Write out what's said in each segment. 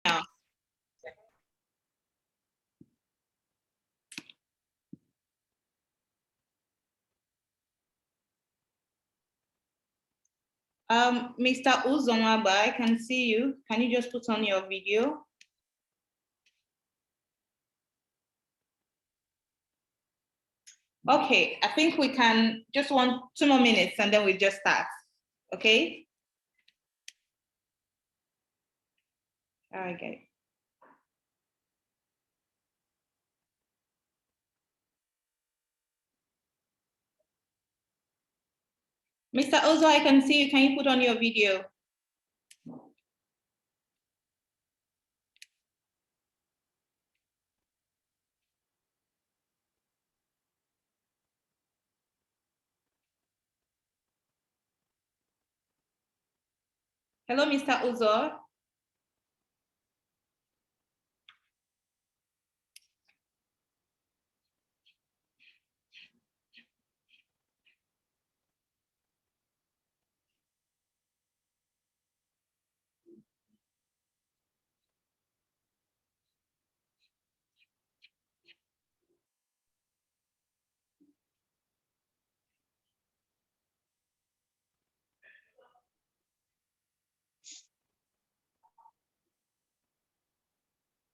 now. Mr. Uzomaba, I can see you. Can you just put on your video? Okay, I think we can just 2 more minutes and then we just start. Okay. Okay. Mr. Ozo, I can see you. Can you put on your video? Hello, Mr. Ozo.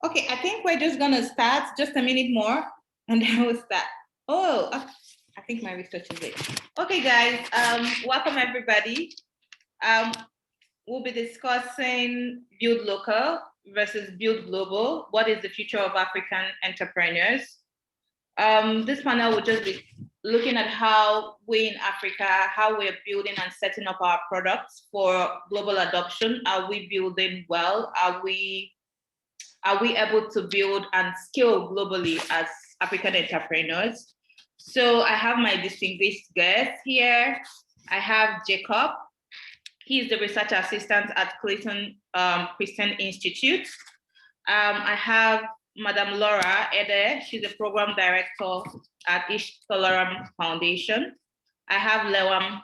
Okay, I think we're just gonna start just a minute more and then we'll start. Oh, I think my research is it. Okay, guys, welcome everybody. We'll be discussing build local versus build global. What is the future of African entrepreneurs? This panel will just be looking at how we in Africa, how we're building and setting up our products for global adoption. Are we building well? Are we able to build and scale globally as African entrepreneurs? So I have my distinguished guests here. I have Jacob. He is the research assistant at Clayton Christian Institute. I have Madam Laura Ede. She's the program director at Ish Toleram Foundation. I have Lewam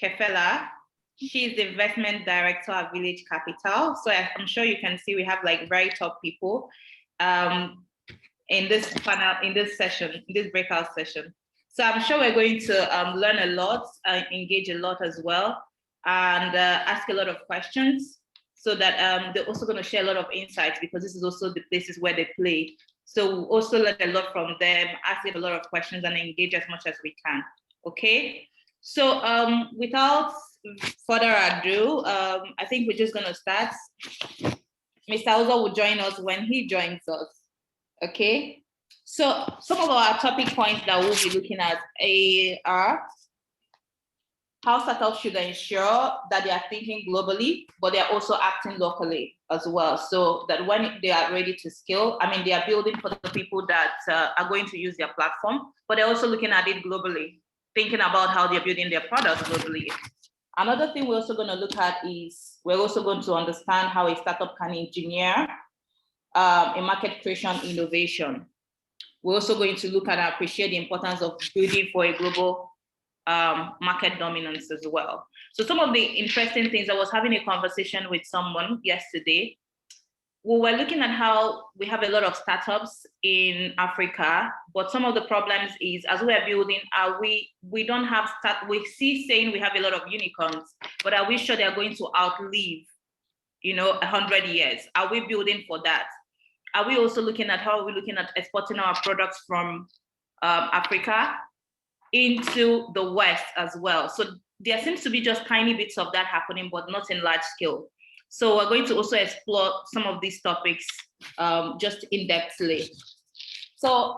Kefela. She's the investment director at Village Capital. So I'm sure you can see we have like very top people in this panel, in this session, in this breakout session. So I'm sure we're going to learn a lot, engage a lot as well, and ask a lot of questions so that they're also going to share a lot of insights because this is also the places where they play. So we'll also learn a lot from them, ask them a lot of questions and engage as much as we can, okay? So without further ado, I think we're just gonna start. Mr. Ozo will join us when he joins us, okay? So some of our topic points that we'll be looking at are how startups should ensure that they are thinking globally, but they're also acting locally as well. So that when they are ready to scale, I mean, they are building for the people that are going to use their platform, but they're also looking at it globally, thinking about how they're building their products globally. Another thing we're also going to look at is we're also going to understand how a startup can engineer a market creation innovation. We're also going to look at and appreciate the importance of building for a global market dominance as well. So some of the interesting things, I was having a conversation with someone yesterday. We were looking at how we have a lot of startups in Africa, but some of the problems is as we are building, we don't have we see saying we have a lot of unicorns, but are we sure they're going to outlive, 100 years? Are we building for that? Are we also looking at how are we looking at exporting our products from Africa into the West as well? So there seems to be just tiny bits of that happening, but not in large scale. So we're going to also explore some of these topics just in-depthly. So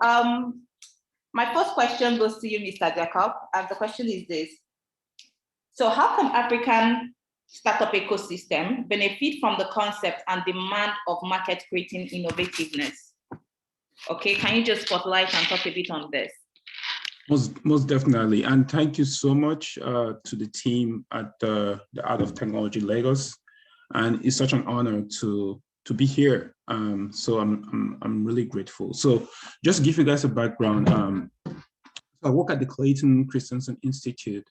my first question goes to you, Mr. Jacob, and the question is this. So how can African startup ecosystem benefit from the concept and demand of market creating innovativeness? Okay, can you just spotlight and talk a bit on this? Most definitely, and thank you so much to the team at the Art of Technology Lagos. And it's such an honor to be here. So I'm really grateful. So just to give you guys a background, I work at the Clayton Christensen Institute,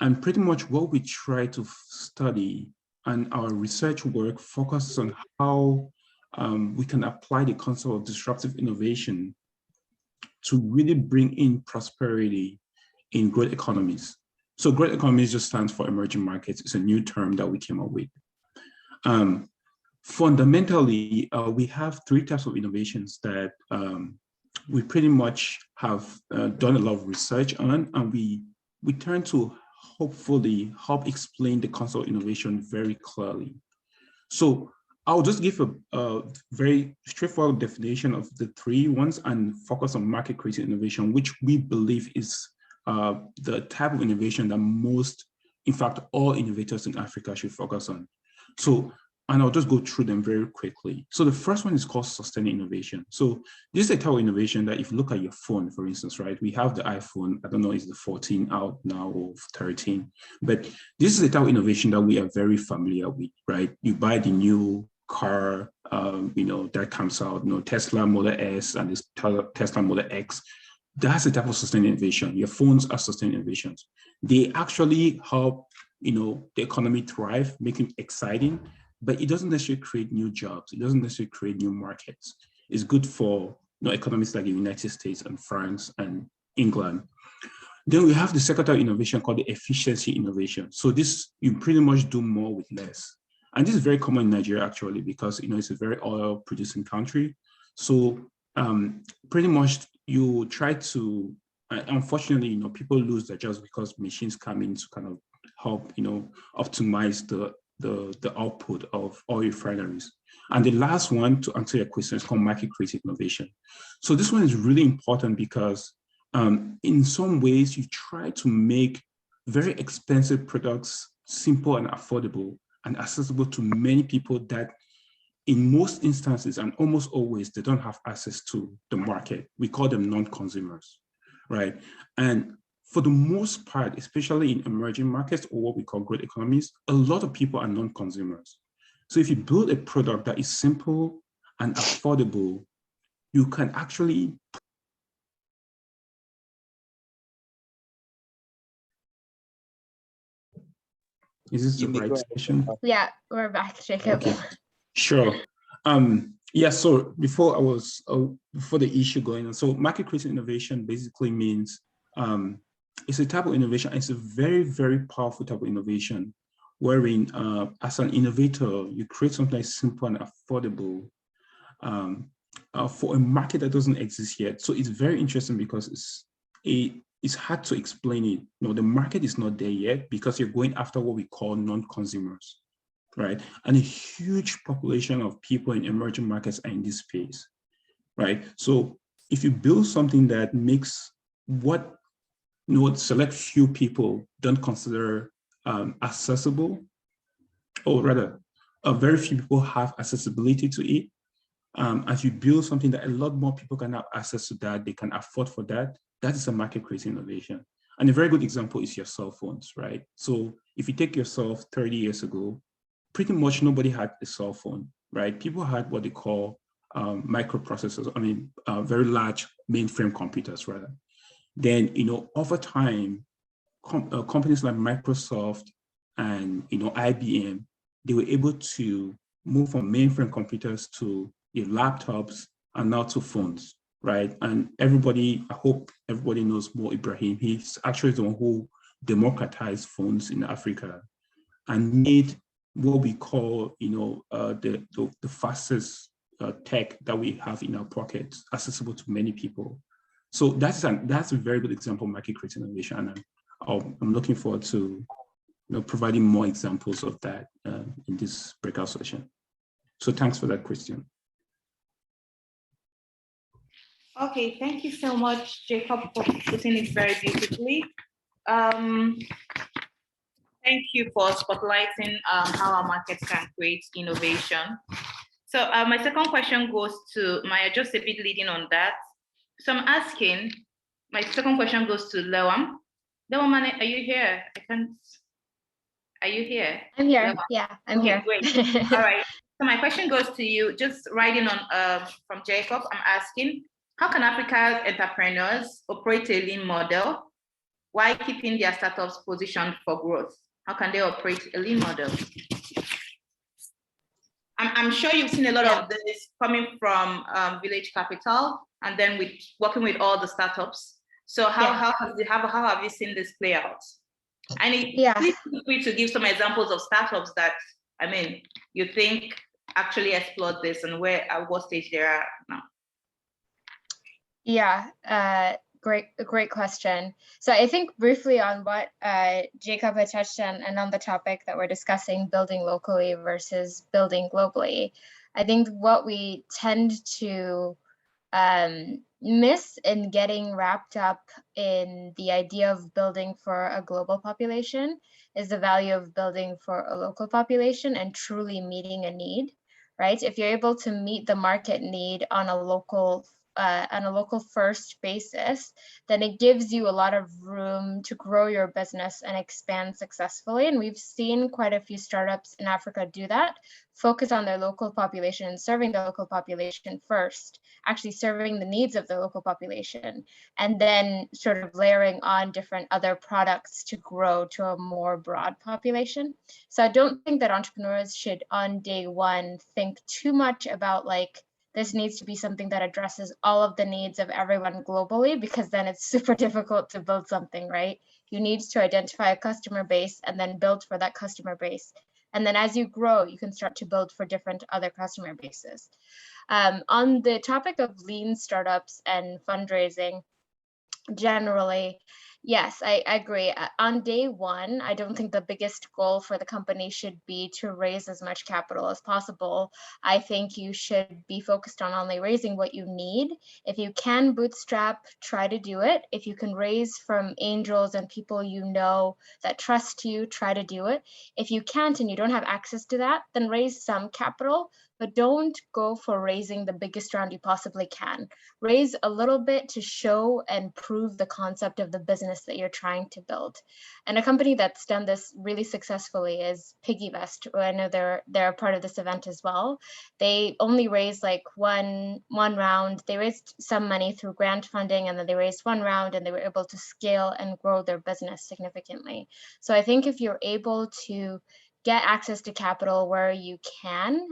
and pretty much what we try to study and our research work focuses on how we can apply the concept of disruptive innovation to really bring in prosperity in growth economies. So growth economies just stands for emerging markets. It's a new term that we came up with. Fundamentally, we have three types of innovations that we pretty much have done a lot of research on, and we turn to hopefully help explain the concept of innovation very clearly. So I'll just give a very straightforward definition of the three ones and focus on market creating innovation, which we believe is the type of innovation that most, in fact, all innovators in Africa should focus on. So, and I'll just go through them very quickly. So the first one is called sustainable innovation. So this is a type of innovation that if you look at your phone, for instance, right? We have the iPhone, I don't know, is the 14 out now or 13, but this is a type of innovation that we are very familiar with, right? You buy the new car, that comes out, Tesla Model S and this Tesla Model X. That's the type of sustainable innovation. Your phones are sustainable innovations. They actually help, the economy thrive, make it exciting, but it doesn't necessarily create new jobs. It doesn't necessarily create new markets. It's good for economies like the United States and France and England. Then we have the second type of innovation called the efficiency innovation. So this, you pretty much do more with less. And this is very common in Nigeria, actually, because it's a very oil-producing country. So pretty much you try to, unfortunately, people lose their jobs because machines come in to kind of help, optimize the output of oil refineries. And the last one, to answer your question, is called market creating innovation. So this one is really important because in some ways you try to make very expensive products simple and affordable and accessible to many people that in most instances and almost always they don't have access to the market. We call them non-consumers, right? And for the most part, especially in emerging markets or what we call growth economies, a lot of people are non-consumers. So if you build a product that is simple and affordable, you can actually Is this the right session? Yeah, we're back, Jacob. Okay, sure. Yeah, so before the issue going on, so market creating innovation basically means it's a type of innovation. It's a very, very powerful type of innovation wherein as an innovator, you create something that's simple and affordable for a market that doesn't exist yet. So it's very interesting because it's hard to explain it. The market is not there yet because you're going after what we call non-consumers, right? And a huge population of people in emerging markets are in this space, right? So if you build something that makes what select few people don't consider accessible, or rather, very few people have accessibility to it, as you build something that a lot more people can have access to, that they can afford for that is a market creating innovation. And a very good example is your cell phones, right? So if you take yourself 30 years ago, pretty much nobody had a cell phone, right? People had what they call microprocessors, very large mainframe computers, rather. Then, over time, companies like Microsoft and, IBM, they were able to move from mainframe computers to laptops and now to phones, right? And I hope everybody knows Mo Ibrahim. He's actually the one who democratized phones in Africa and made what we call, the fastest tech that we have in our pockets accessible to many people. So that's a very good example of market creating innovation, and I'm looking forward to providing more examples of that in this breakout session. So thanks for that question. Okay, thank you so much, Jacob, for putting it very beautifully. Thank you for spotlighting how our markets can create innovation. So my second question goes to Maya, just a bit leading on that. So I'm asking, my second question goes to Lewam. Lewam, are you here? Are you here? I'm here. Lewam? Yeah, I'm here. Great. All right. So my question goes to you, just writing on from Jacob, I'm asking, how can Africa's entrepreneurs operate a lean model while keeping their startups positioned for growth? How can they operate a lean model? I'm sure you've seen a lot of this coming from Village Capital, and then with working with all the startups. So how have you seen this play out? And please feel free to give some examples of startups that, I mean, you think actually explored this and at what stage they are now. Yeah, great question. So I think briefly on what Jacob had touched on, and on the topic that we're discussing, building locally versus building globally, I think what we tend to miss in getting wrapped up in the idea of building for a global population is the value of building for a local population and truly meeting a need, right? If you're able to meet the market need on a local first basis, then it gives you a lot of room to grow your business and expand successfully. And we've seen quite a few startups in Africa do that, focus on their local population, serving the local population first, actually serving the needs of the local population, and then sort of layering on different other products to grow to a more broad population. So I don't think that entrepreneurs should on day one think too much about like, this needs to be something that addresses all of the needs of everyone globally, because then it's super difficult to build something, right? You need to identify a customer base and then build for that customer base. And then as you grow, you can start to build for different other customer bases. On the topic of lean startups and fundraising, generally, yes, I agree. On day one, I don't think the biggest goal for the company should be to raise as much capital as possible. I think you should be focused on only raising what you need. If you can bootstrap, try to do it. If you can raise from angels and people you know that trust you, try to do it. If you can't and you don't have access to that, then raise some capital, but don't go for raising the biggest round you possibly can. Raise a little bit to show and prove the concept of the business that you're trying to build. And a company that's done this really successfully is PiggyVest. I know they're a part of this event as well. They only raised like one round. They raised some money through grant funding, and then they raised one round, and they were able to scale and grow their business significantly. So I think if you're able to get access to capital where you can,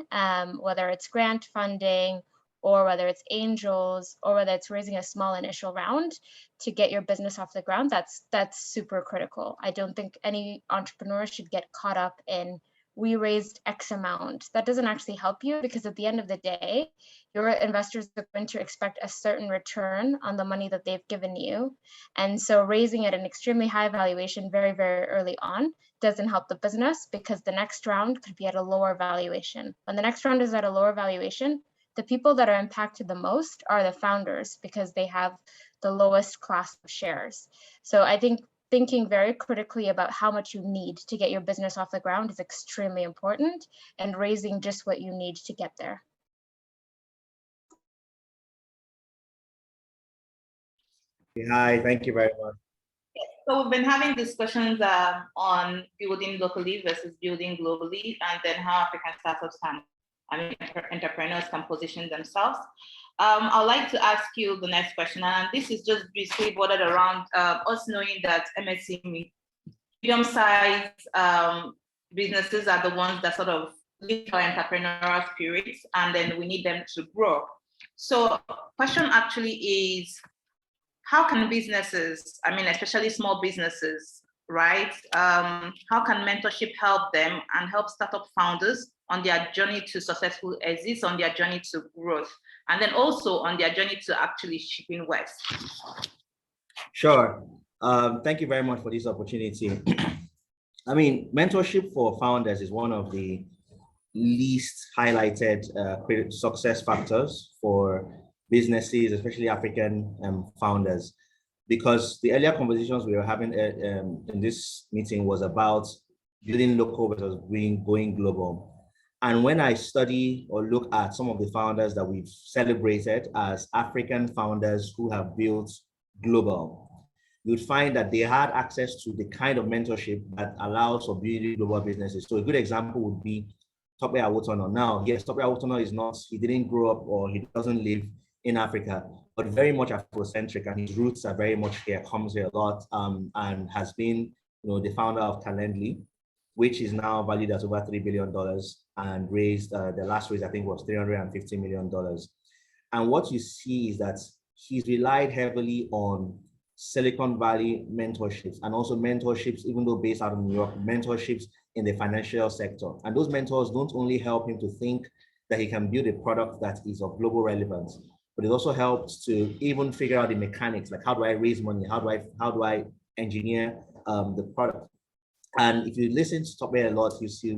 whether it's grant funding or whether it's angels or whether it's raising a small initial round to get your business off the ground, that's super critical. I don't think any entrepreneur should get caught up in, we raised X amount. That doesn't actually help you, because at the end of the day, your investors are going to expect a certain return on the money that they've given you. And so raising at an extremely high valuation very, very early on doesn't help the business, because the next round could be at a lower valuation. When the next round is at a lower valuation, the people that are impacted the most are the founders, because they have the lowest class of shares. So I think thinking very critically about how much you need to get your business off the ground is extremely important, and raising just what you need to get there. Hi, thank you very much. So we've been having discussions on building locally versus building globally, and then how African startups entrepreneurs can position themselves. I'd like to ask you the next question, and this is just basically bordered around us knowing that MSC, medium-sized businesses are the ones that sort of lift our entrepreneurial spirits, and then we need them to grow. So question actually is, how can businesses, especially small businesses, right? How can mentorship help them and help startup founders on their journey to successful exits, on their journey to growth, and then also on their journey to actually shipping west? Sure. Thank you very much for this opportunity. Mentorship for founders is one of the least highlighted success factors for businesses, especially African founders, because the earlier conversations we were having in this meeting was about building local versus going global. And when I study or look at some of the founders that we've celebrated as African founders who have built global, you'd find that they had access to the kind of mentorship that allows for building global businesses. So a good example would be Tope Awotono. Now, yes, Tope Awotono he didn't grow up, or he doesn't live in Africa, but very much Afrocentric, and his roots are very much here, comes here a lot, and has been, the founder of Calendly. which is now valued at over $3 billion and raised, the last raise I think was $350 million. And what you see is that he's relied heavily on Silicon Valley mentorships, and also mentorships, even though based out of New York, mentorships in the financial sector. And those mentors don't only help him to think that he can build a product that is of global relevance, but it also helps to even figure out the mechanics, like how do I raise money? How do I engineer the product? And if you listen to Top a lot, you see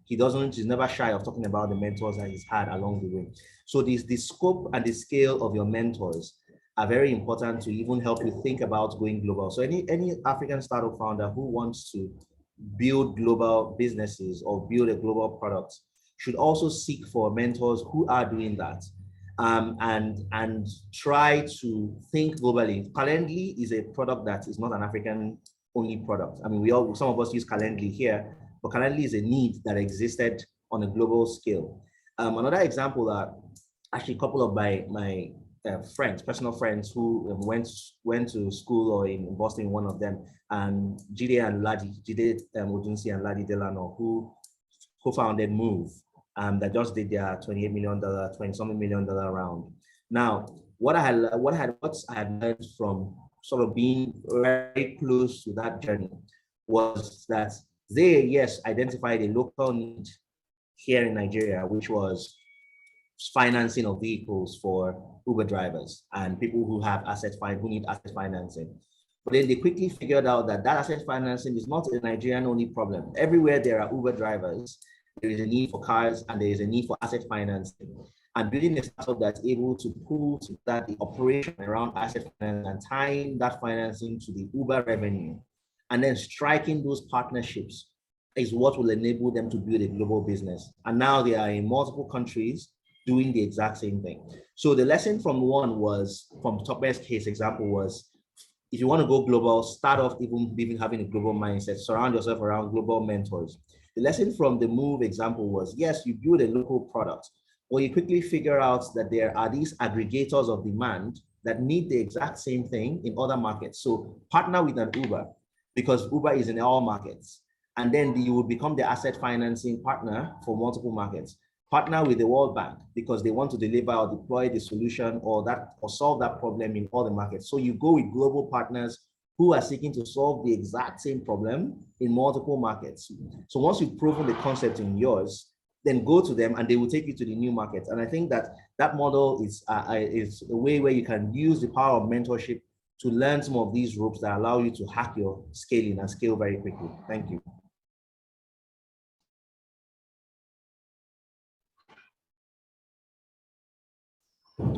he's never shy of talking about the mentors that he's had along the way. So the scope and the scale of your mentors are very important to even help you think about going global. So any African startup founder who wants to build global businesses or build a global product should also seek for mentors who are doing that, and try to think globally. Calendly is a product that is not an African only product. I mean, some of us use Calendly here, but Calendly is a need that existed on a global scale. Another example, actually a couple of my friends, personal friends who went to school or in Boston, one of them, and Jide Odunsi and Ladi Delano, who co-founded Move, that just did their $28 million, $20-something million round. Now, what I had learned from sort of being very close to that journey was that they, yes, identified a local need here in Nigeria, which was financing of vehicles for Uber drivers and people who have who need asset financing. But then they quickly figured out that asset financing is not a Nigerian only problem. Everywhere there are Uber drivers, there is a need for cars and there is a need for asset financing. And building a startup that's able to pull that the operation around asset finance and tying that financing to the Uber revenue, and then striking those partnerships is what will enable them to build a global business. And now they are in multiple countries doing the exact same thing. So the lesson from Topbear's case example was, if you want to go global, start off even having a global mindset, surround yourself around global mentors. The lesson from the Move example was, yes, you build a local product, or you quickly figure out that there are these aggregators of demand that need the exact same thing in other markets. So partner with an Uber, because Uber is in all markets. And then you will become the asset financing partner for multiple markets. Partner with the World Bank because they want to deliver or deploy the solution or solve that problem in all the markets. So you go with global partners who are seeking to solve the exact same problem in multiple markets. So once you've proven the concept in yours, then go to them and they will take you to the new markets. And I think that model is a way where you can use the power of mentorship to learn some of these ropes that allow you to hack your scaling and scale very quickly. Thank you.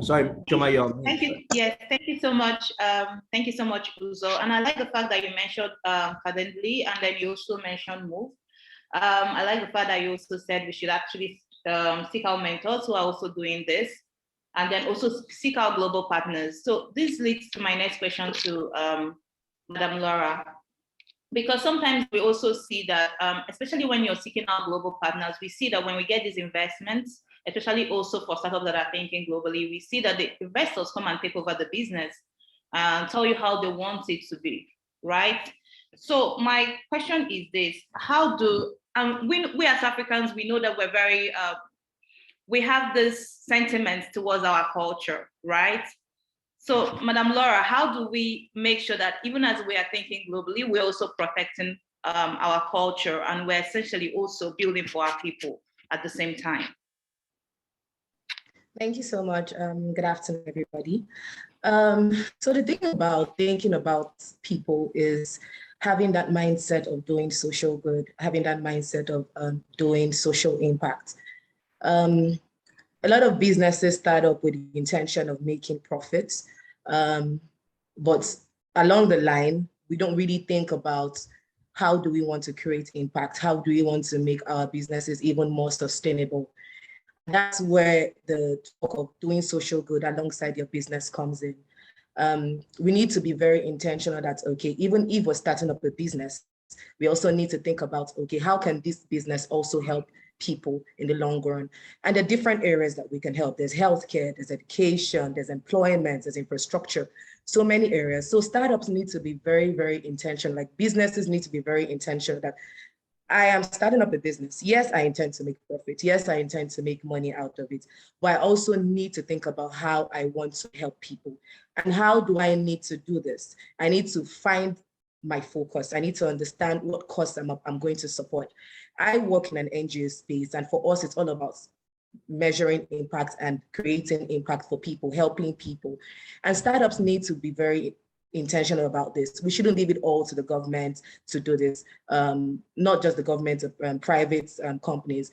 Sorry, Choma, you're on mute. Thank you. Yes, thank you so much. Thank you so much, Uzo. And I like the fact that you mentioned Calendly, and then you also mentioned Move. I like the fact that you also said we should actually seek out mentors who are also doing this, and then also seek out global partners. So this leads to my next question to Madam Laura, because sometimes we also see that, especially when you're seeking out global partners, we see that when we get these investments, especially also for startups that are thinking globally, we see that the investors come and take over the business and tell you how they want it to be, right? So my question is this: how do we as Africans, we know that we're very we have this sentiment towards our culture, right? So, Madam Laura, how do we make sure that even as we are thinking globally, we're also protecting our culture, and we're essentially also building for our people at the same time? Thank you so much. Good afternoon, everybody. So the thing about thinking about people is having that mindset of doing social good, having that mindset of doing social impact. A lot of businesses start up with the intention of making profits, but along the line, we don't really think about how do we want to create impact? How do we want to make our businesses even more sustainable? That's where the talk of doing social good alongside your business comes in. We need to be very intentional that, okay, even if we're starting up a business, we also need to think about, okay, how can this business also help people in the long run? And the different areas that we can help. There's healthcare, there's education, there's employment, there's infrastructure, so many areas. So startups need to be very, very intentional. Like businesses need to be very intentional that I am starting up a business. Yes, I intend to make profit. Yes, I intend to make money out of it. But I also need to think about how I want to help people. And how do I need to do this? I need to find my focus. I need to understand what cause I'm going to support. I work in an NGO space, and for us, it's all about measuring impact and creating impact for people, helping people. And startups need to be very intentional about this. We shouldn't leave it all to the government to do this, not just the government, private companies.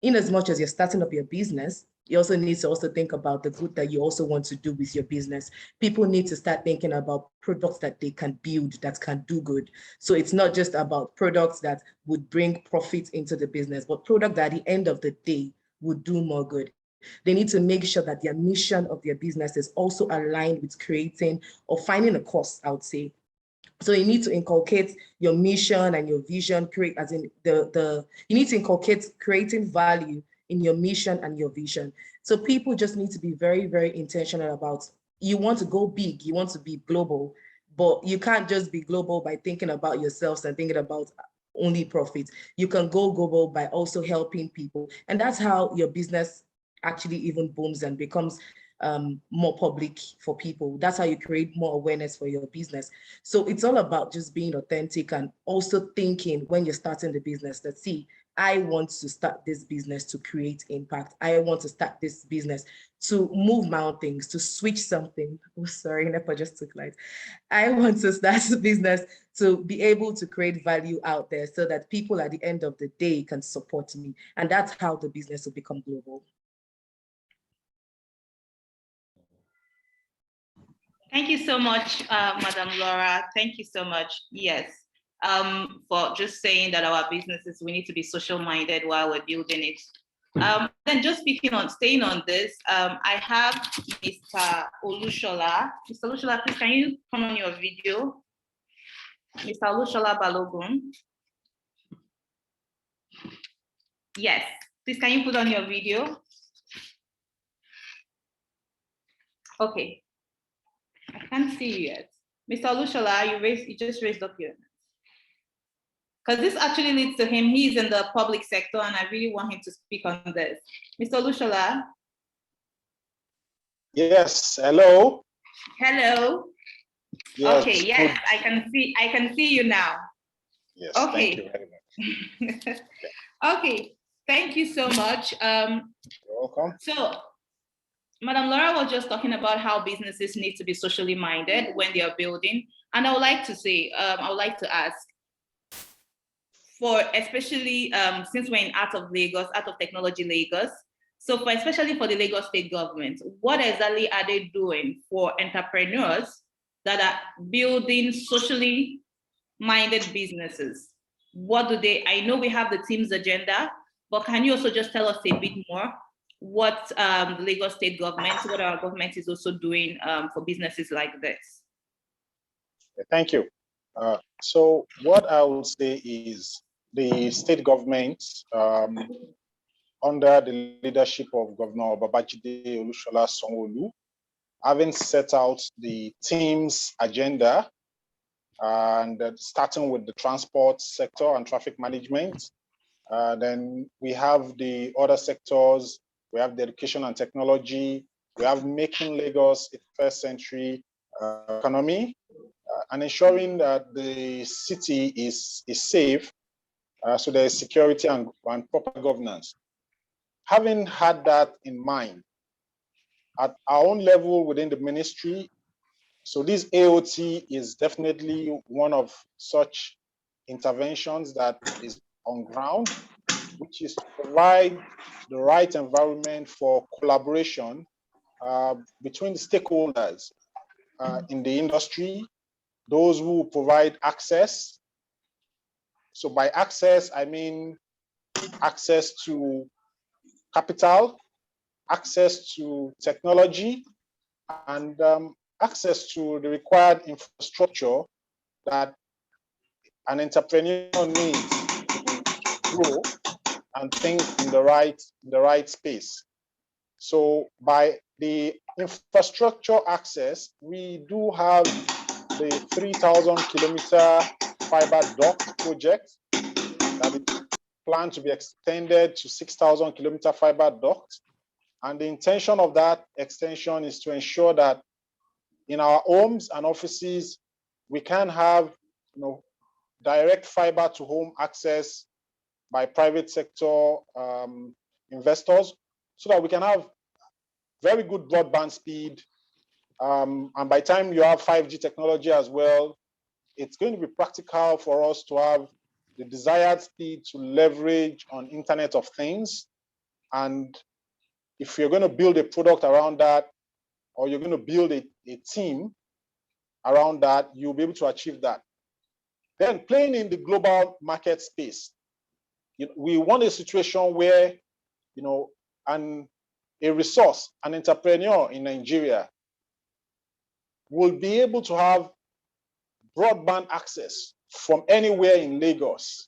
In as much as you're starting up your business, you also need to also think about the good that you also want to do with your business. People need to start thinking about products that they can build, that can do good. So it's not just about products that would bring profit into the business, but products that at the end of the day would do more good. They need to make sure that their mission of their business is also aligned with creating or finding a cause, I would say. So you need to inculcate your mission and your vision, create as in you need to inculcate creating value in your mission and your vision. So people just need to be very, very intentional about, you want to go big, you want to be global, but you can't just be global by thinking about yourselves and thinking about only profit. You can go global by also helping people. And that's how your business actually even booms and becomes more public for people. That's how you create more awareness for your business. So it's all about just being authentic and also thinking when you're starting the business that, see, I want to start this business to create impact. I want to start this business to move mountains, to switch something. Oh, sorry, Nepa just took light. I want to start a business to be able to create value out there so that people at the end of the day can support me. And that's how the business will become global. Thank you so much, Madam Laura. Thank you so much. Yes, for just saying that our businesses, we need to be social minded while we're building it. Then just staying on this, I have Mr. Olushola. Mr. Olushola, please, can you come on your video? Mr. Olushola Balogun. Yes, please, can you put on your video? Okay. I can't see you yet. Mr. Olushola, you just raised up your hand. Because this actually leads to him. He's in the public sector, and I really want him to speak on this. Mr. Olushola. Yes, hello. Hello. Yes, okay, yes, good. I can see you now. Yes, okay. Thank you very much. Okay, thank you so much. You're welcome. So, Madam Laura was just talking about how businesses need to be socially minded when they are building. And I would like to say, I would like to ask, for especially since we're in Art of Technology Lagos, so especially for the Lagos State government, what exactly are they doing for entrepreneurs that are building socially minded businesses? What do they, I know we have the team's agenda, but can you also just tell us a bit more what the Lagos State government, what our government is also doing for businesses like this? Thank you. So what I would say is the state government, under the leadership of Governor Babajide Olushola Sanwo-Olu, having set out the team's agenda, and starting with the transport sector and traffic management. Then we have the other sectors. We have the education and technology. We have making Lagos a first century economy, and ensuring that the city is safe, so there is security and proper governance. Having had that in mind, at our own level within the ministry, so this AOT is definitely one of such interventions that is on ground, which is to provide the right environment for collaboration between the stakeholders in the industry, those who provide access. So by access, I mean access to capital, access to technology, and access to the required infrastructure that an entrepreneur needs to grow and think in the right space. So by the infrastructure access, we do have the 3,000 kilometer fiber duct project that is planned to be extended to 6,000 kilometer fiber duct. And the intention of that extension is to ensure that in our homes and offices, we can have direct fiber to home access by private sector investors, so that we can have very good broadband speed. And by the time you have 5G technology as well, it's going to be practical for us to have the desired speed to leverage on Internet of Things. And if you're going to build a product around that, or you're going to build a team around that, you'll be able to achieve that. Then playing in the global market space, we want a situation where, a resource, an entrepreneur in Nigeria will be able to have broadband access from anywhere in Lagos,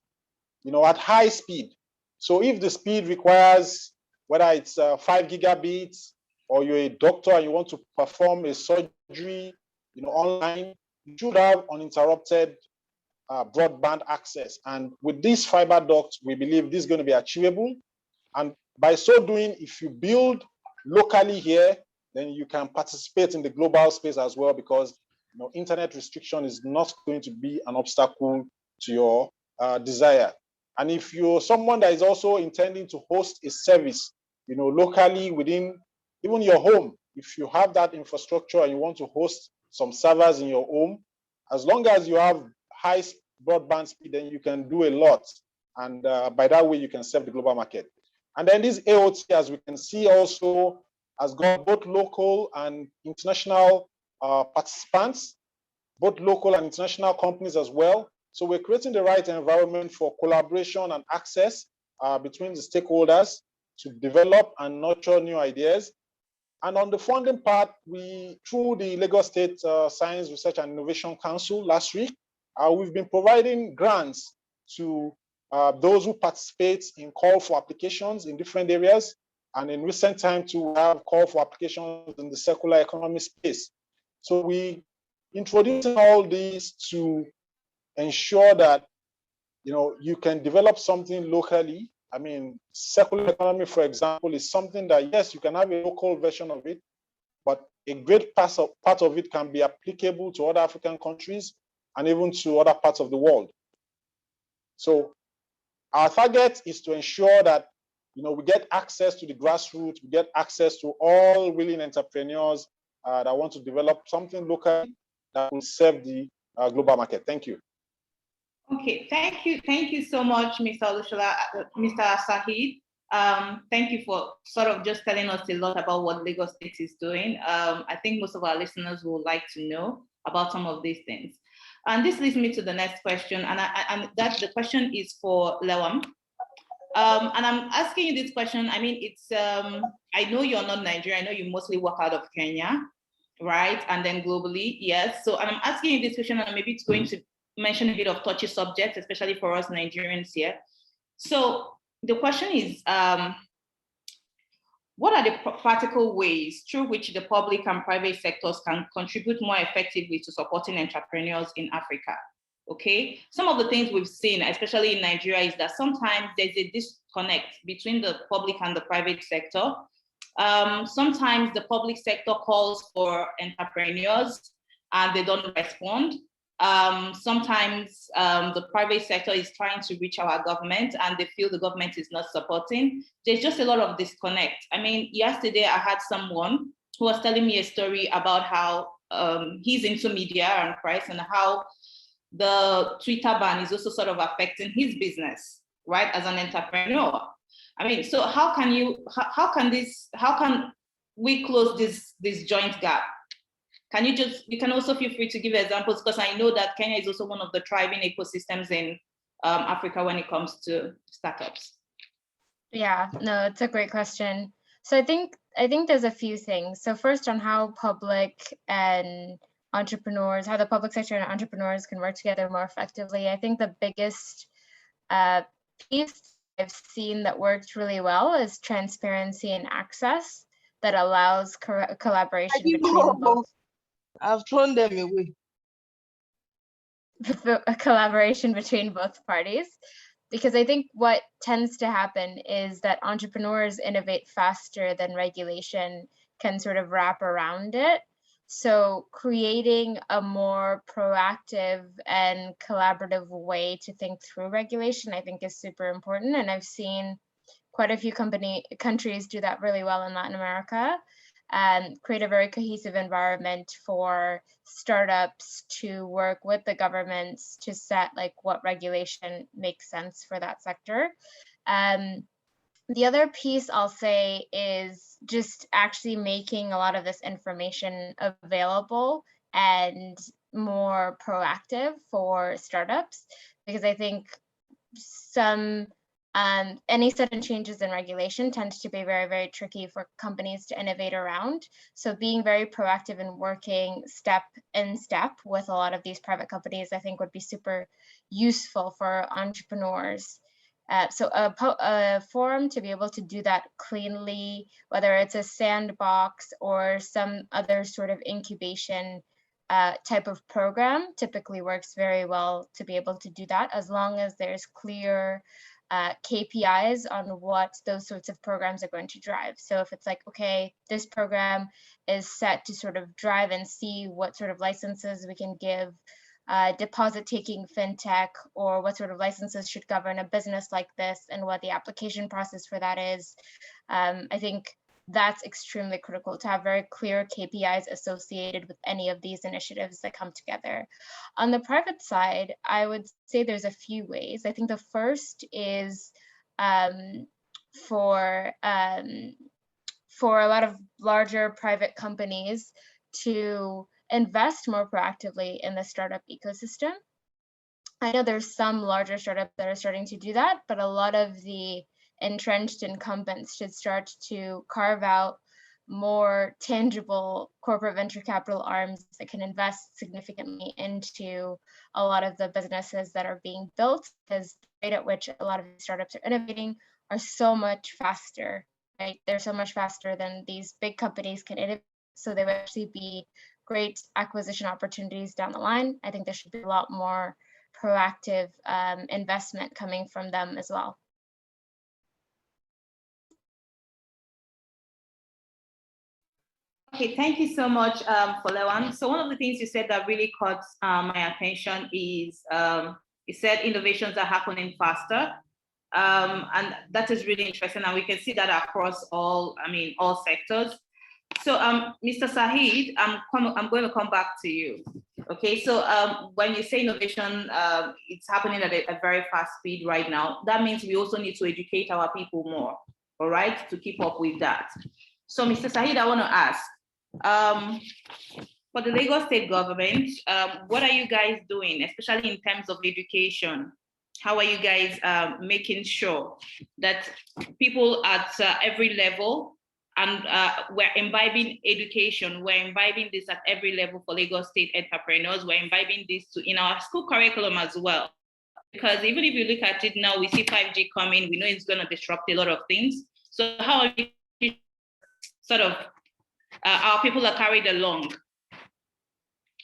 at high speed. So if the speed requires, whether it's 5 gigabits, or you're a doctor and you want to perform a surgery, online, you should have uninterrupted broadband access. And with this fiber duct, we believe this is going to be achievable. And by so doing, if you build locally here, then you can participate in the global space as well, because internet restriction is not going to be an obstacle to your desire. And if you're someone that is also intending to host a service, locally within even your home, if you have that infrastructure and you want to host some servers in your home, as long as you have high broadband speed, then you can do a lot. And by that way, you can serve the global market. And then this AOT, as we can see, also has got both local and international participants, both local and international companies as well. So we're creating the right environment for collaboration and access between the stakeholders to develop and nurture new ideas. And on the funding part, through the Lagos State Science Research and Innovation Council last week, we've been providing grants to those who participate in call for applications in different areas. And in recent time, to have call for applications in the circular economy space. So we introducing all these to ensure that you can develop something locally. I mean, circular economy, for example, is something that, yes, you can have a local version of it, but a great part of it can be applicable to other African countries and even to other parts of the world. So our target is to ensure that we get access to the grassroots, we get access to all willing entrepreneurs that want to develop something local that will serve the global market. Thank you. Okay, thank you so much, Mr. Olushola, Mr. Sahid. Thank you for sort of just telling us a lot about what Lagos State is doing. I think most of our listeners would like to know about some of these things. And this leads me to the next question, and that the question is for Lewam. And I'm asking you this question. I mean, it's I know you're not Nigerian. I know you mostly work out of Kenya, right? And then globally, yes. So, and I'm asking you this question, and maybe it's going to mention a bit of touchy subjects, especially for us Nigerians here. So the question is, what are the practical ways through which the public and private sectors can contribute more effectively to supporting entrepreneurs in Africa? Okay, some of the things we've seen, especially in Nigeria, is that sometimes there's a disconnect between the public and the private sector. Sometimes the public sector calls for entrepreneurs and they don't respond. Sometimes the private sector is trying to reach our government and they feel the government is not supporting. There's just a lot of disconnect. I mean, yesterday I had someone who was telling me a story about how he's into media and press and how the Twitter ban is also sort of affecting his business, right, as an entrepreneur. I mean, so how can we close this joint gap? You can also feel free to give examples, because I know that Kenya is also one of the thriving ecosystems in Africa when it comes to startups. Yeah, no, it's a great question. So I think there's a few things. So first, on how public and entrepreneurs, how the public sector and entrepreneurs can work together more effectively. I think the biggest piece I've seen that worked really well is transparency and access that allows collaboration between both. I've thrown them away. A collaboration between both parties. Because I think what tends to happen is that entrepreneurs innovate faster than regulation can sort of wrap around it. So creating a more proactive and collaborative way to think through regulation, I think, is super important. And I've seen quite a few countries do that really well in Latin America, and create a very cohesive environment for startups to work with the governments to set like what regulation makes sense for that sector. The other piece I'll say is just actually making a lot of this information available and more proactive for startups, because I think any sudden changes in regulation tends to be very, very tricky for companies to innovate around. So being very proactive and working step in step with a lot of these private companies, I think, would be super useful for entrepreneurs. So a forum to be able to do that cleanly, whether it's a sandbox or some other sort of incubation type of program, typically works very well to be able to do that, as long as there's clear KPIs on what those sorts of programs are going to drive. So if it's like, okay, this program is set to sort of drive and see what sort of licenses we can give deposit taking fintech, or what sort of licenses should govern a business like this, and what the application process for that is. I think that's extremely critical, to have very clear KPIs associated with any of these initiatives that come together. On the private side, I would say there's a few ways. I think the first is for a lot of larger private companies to invest more proactively in the startup ecosystem. I know there's some larger startups that are starting to do that, but a lot of the entrenched incumbents should start to carve out more tangible corporate venture capital arms that can invest significantly into a lot of the businesses that are being built, because the rate at which a lot of these startups are innovating are so much faster, right? They're so much faster than these big companies can innovate. So they would actually be great acquisition opportunities down the line. I think there should be a lot more proactive investment coming from them as well. Okay, thank you so much, Folewan. So one of the things you said that really caught my attention is you said innovations are happening faster. And that is really interesting. And we can see that across all sectors. So Mr. Saheed, I'm going to come back to you. Okay, so when you say innovation, it's happening at a very fast speed right now. That means we also need to educate our people more, all right, to keep up with that. So Mr. Saheed, I want to ask, for the Lagos State government, what are you guys doing, especially in terms of education? How are you guys making sure that people at every level, and we're imbibing education, we're imbibing this at every level for Lagos State entrepreneurs, we're imbibing this in our school curriculum as well? Because even if you look at it now, we see 5G coming, we know it's going to disrupt a lot of things. So how are we sort of, our people are carried along?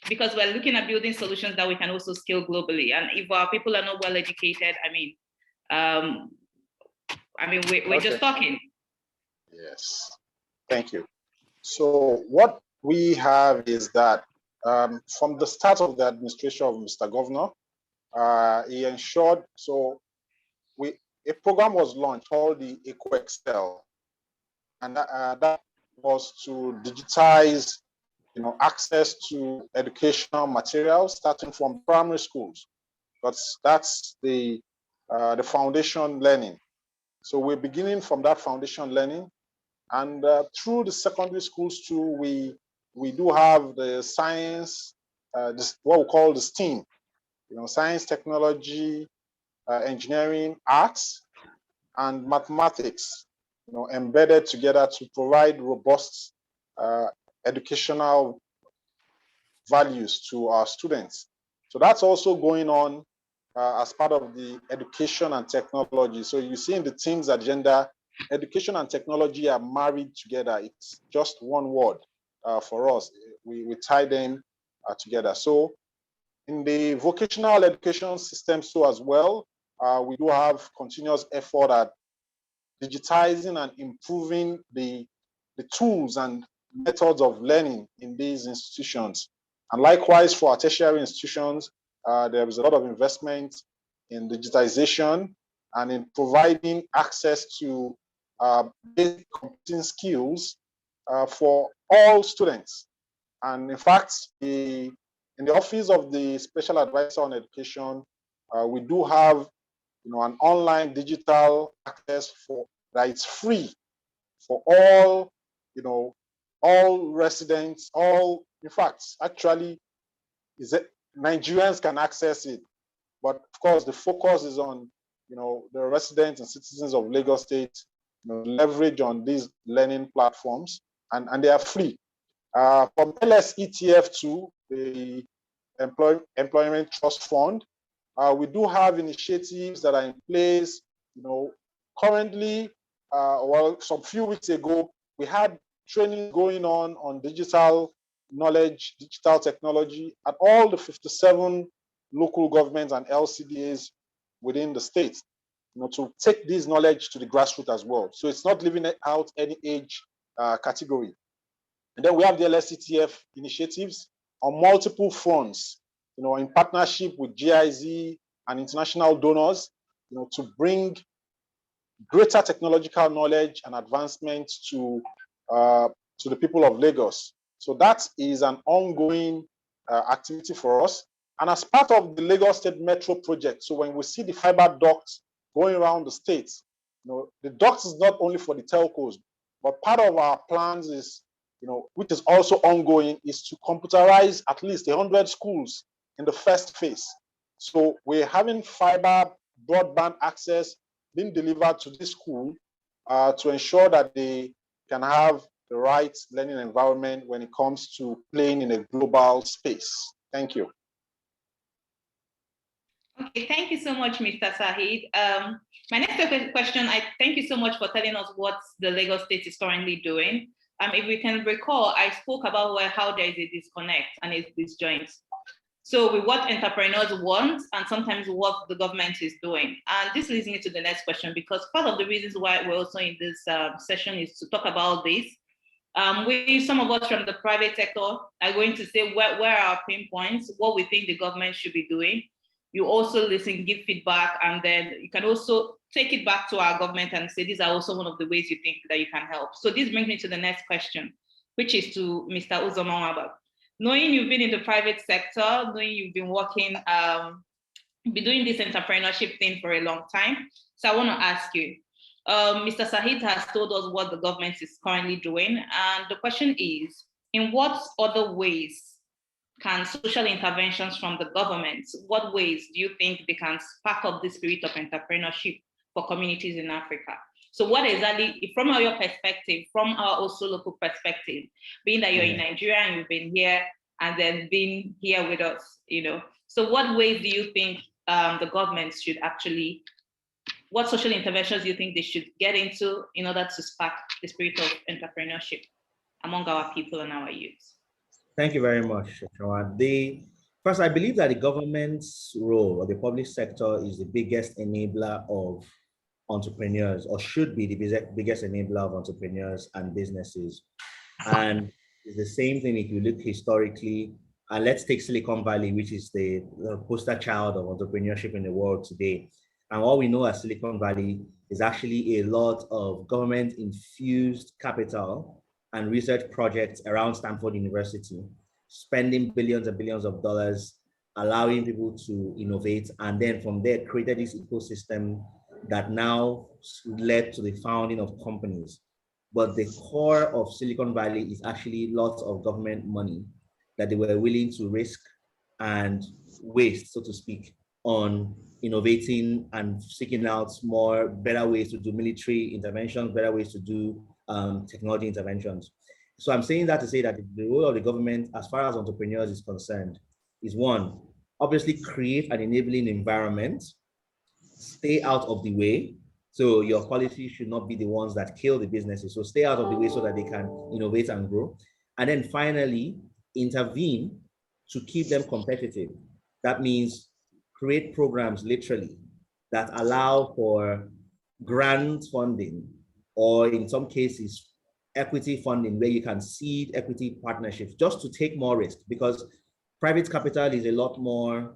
Because we're looking at building solutions that we can also scale globally. And if our people are not well educated, we're just talking. Yes, thank you. So what we have is that from the start of the administration of Mr. Governor, he ensured, a program was launched called the EcoExcel, and that was to digitize, access to educational materials starting from primary schools. That's the foundation learning. So we're beginning from that foundation learning, and through the secondary schools too, we do have the science, what we call the STEAM, science, technology, engineering, arts, and mathematics, embedded together to provide robust educational values to our students. So that's also going on as part of the education and technology. So you see in the team's agenda, education and technology are married together. It's just one word for us. We tie them together. So in the vocational education system, so as well, we do have continuous effort at digitizing and improving the tools and methods of learning in these institutions. And likewise, for our tertiary institutions, there is a lot of investment in digitization and in providing access to basic computing skills for all students. And in fact, in the Office of the Special Advisor on Education, we do have an online digital access that is free for all, all residents, in fact, actually, Nigerians can access it. But of course, the focus is on, the residents and citizens of Lagos State, leverage on these learning platforms, and they are free. From LSETF2, the Employment Trust Fund, we do have initiatives that are in place. Currently, some few weeks ago, we had training going on digital knowledge, digital technology at all the 57 local governments and LCDAs within the state, to take this knowledge to the grassroots as well. So it's not leaving out any age category. And then we have the LSCTF initiatives on multiple fronts, in partnership with GIZ and international donors, to bring greater technological knowledge and advancement to the people of Lagos. So that is an ongoing activity for us. And as part of the Lagos State Metro project, so when we see the fiber ducts going around the states, the ducts is not only for the telcos, but part of our plans is, which is also ongoing, is to computerize at least 100 schools in the first phase. So we're having fiber broadband access being delivered to this school to ensure that they can have the right learning environment when it comes to playing in a global space. Thank you. Okay, thank you so much, Mr. Saheed. My next question, I thank you so much for telling us what the Lagos State is currently doing. If we can recall, I spoke about how there is a disconnect and it's disjoint. So with what entrepreneurs want and sometimes what the government is doing. And this leads me to the next question, because part of the reasons why we're also in this session is to talk about this. Some of us from the private sector are going to say where are our pain points, what we think the government should be doing. You also listen, give feedback, and then you can also take it back to our government and say, these are also one of the ways you think that you can help. So this brings me to the next question, which is to Mr. Uzoma. Knowing you've been in the private sector, knowing you've been working, been doing this entrepreneurship thing for a long time. So I want to ask you, Mr. Saheed has told us what the government is currently doing. And the question is, in what other ways can social interventions from the government, what ways do you think they can spark up the spirit of entrepreneurship for communities in Africa? So what exactly, from your perspective, from our also local perspective, being that you're in Nigeria and you've been here and then being here with us, so what ways do you think the government should actually, what social interventions do you think they should get into in order to spark the spirit of entrepreneurship among our people and our youth? Thank you very much, Shawan. First, I believe that the government's role or the public sector is the biggest enabler of entrepreneurs, or should be the biggest enabler of entrepreneurs and businesses. And it's the same thing if you look historically. And let's take Silicon Valley, which is the poster child of entrepreneurship in the world today. And all we know as Silicon Valley is actually a lot of government-infused capital and research projects around Stanford University, spending billions and billions of dollars, allowing people to innovate, and then from there created this ecosystem that now led to the founding of companies. But the core of Silicon Valley is actually lots of government money that they were willing to risk and waste, so to speak, on innovating and seeking out better ways to do military interventions, better ways to do technology interventions. So I'm saying that to say that the role of the government, as far as entrepreneurs is concerned, is one, obviously create an enabling environment, stay out of the way. So your policies should not be the ones that kill the businesses. So stay out of the way so that they can innovate and grow. And then finally, intervene to keep them competitive. That means create programs literally that allow for grant funding, or in some cases, equity funding, where you can seed equity partnerships just to take more risk, because private capital is a lot more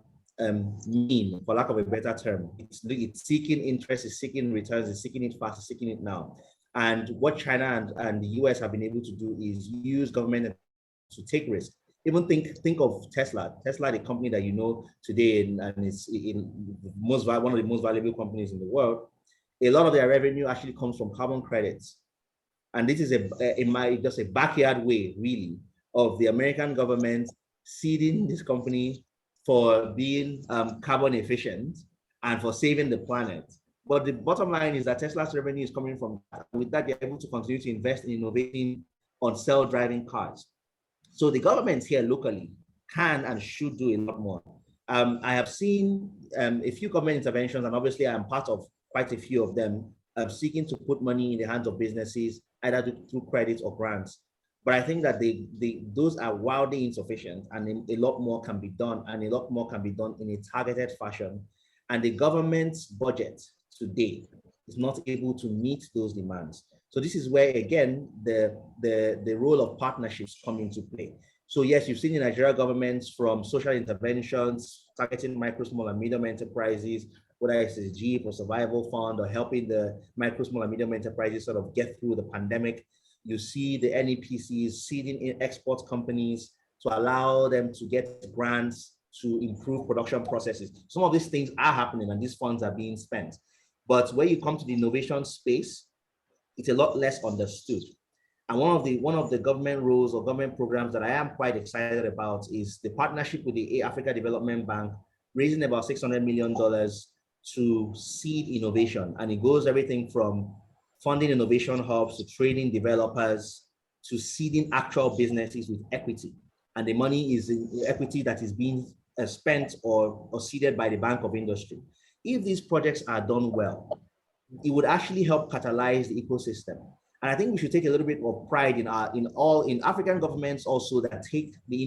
mean, for lack of a better term. It's seeking interest, it's seeking returns, it's seeking it fast, it's seeking it now. And what China and the US have been able to do is use government to take risk. Even think of Tesla. Tesla, the company that you know today, and it's one of the most valuable companies in the world. A lot of their revenue actually comes from carbon credits. And this is just a backyard way, really, of the American government seeding this company for being carbon efficient and for saving the planet. But the bottom line is that Tesla's revenue is coming from that. With that, they're able to continue to invest in innovating on self-driving cars. So the governments here locally can and should do a lot more. I have seen a few government interventions, and obviously I'm part of quite a few of them, seeking to put money in the hands of businesses, either through credits or grants. But I think that those are wildly insufficient, and a lot more can be done, and a lot more can be done in a targeted fashion. And the government's budget today is not able to meet those demands. So this is where, again, the role of partnerships come into play. So yes, you've seen in Nigeria governments from social interventions, targeting micro, small, and medium enterprises, whether it's a GIP or survival fund, or helping the micro, small, and medium enterprises sort of get through the pandemic. You see the NEPCs seeding in export companies to allow them to get grants to improve production processes. Some of these things are happening, and these funds are being spent. But when you come to the innovation space, it's a lot less understood. And one of the government roles or government programs that I am quite excited about is the partnership with the Africa Development Bank, raising about $600 million to seed innovation. And it goes everything from funding innovation hubs to training developers to seeding actual businesses with equity. And the money is in equity that is being spent or seeded by the Bank of Industry. If these projects are done well, it would actually help catalyze the ecosystem. And I think we should take a little bit of pride in African governments also that take the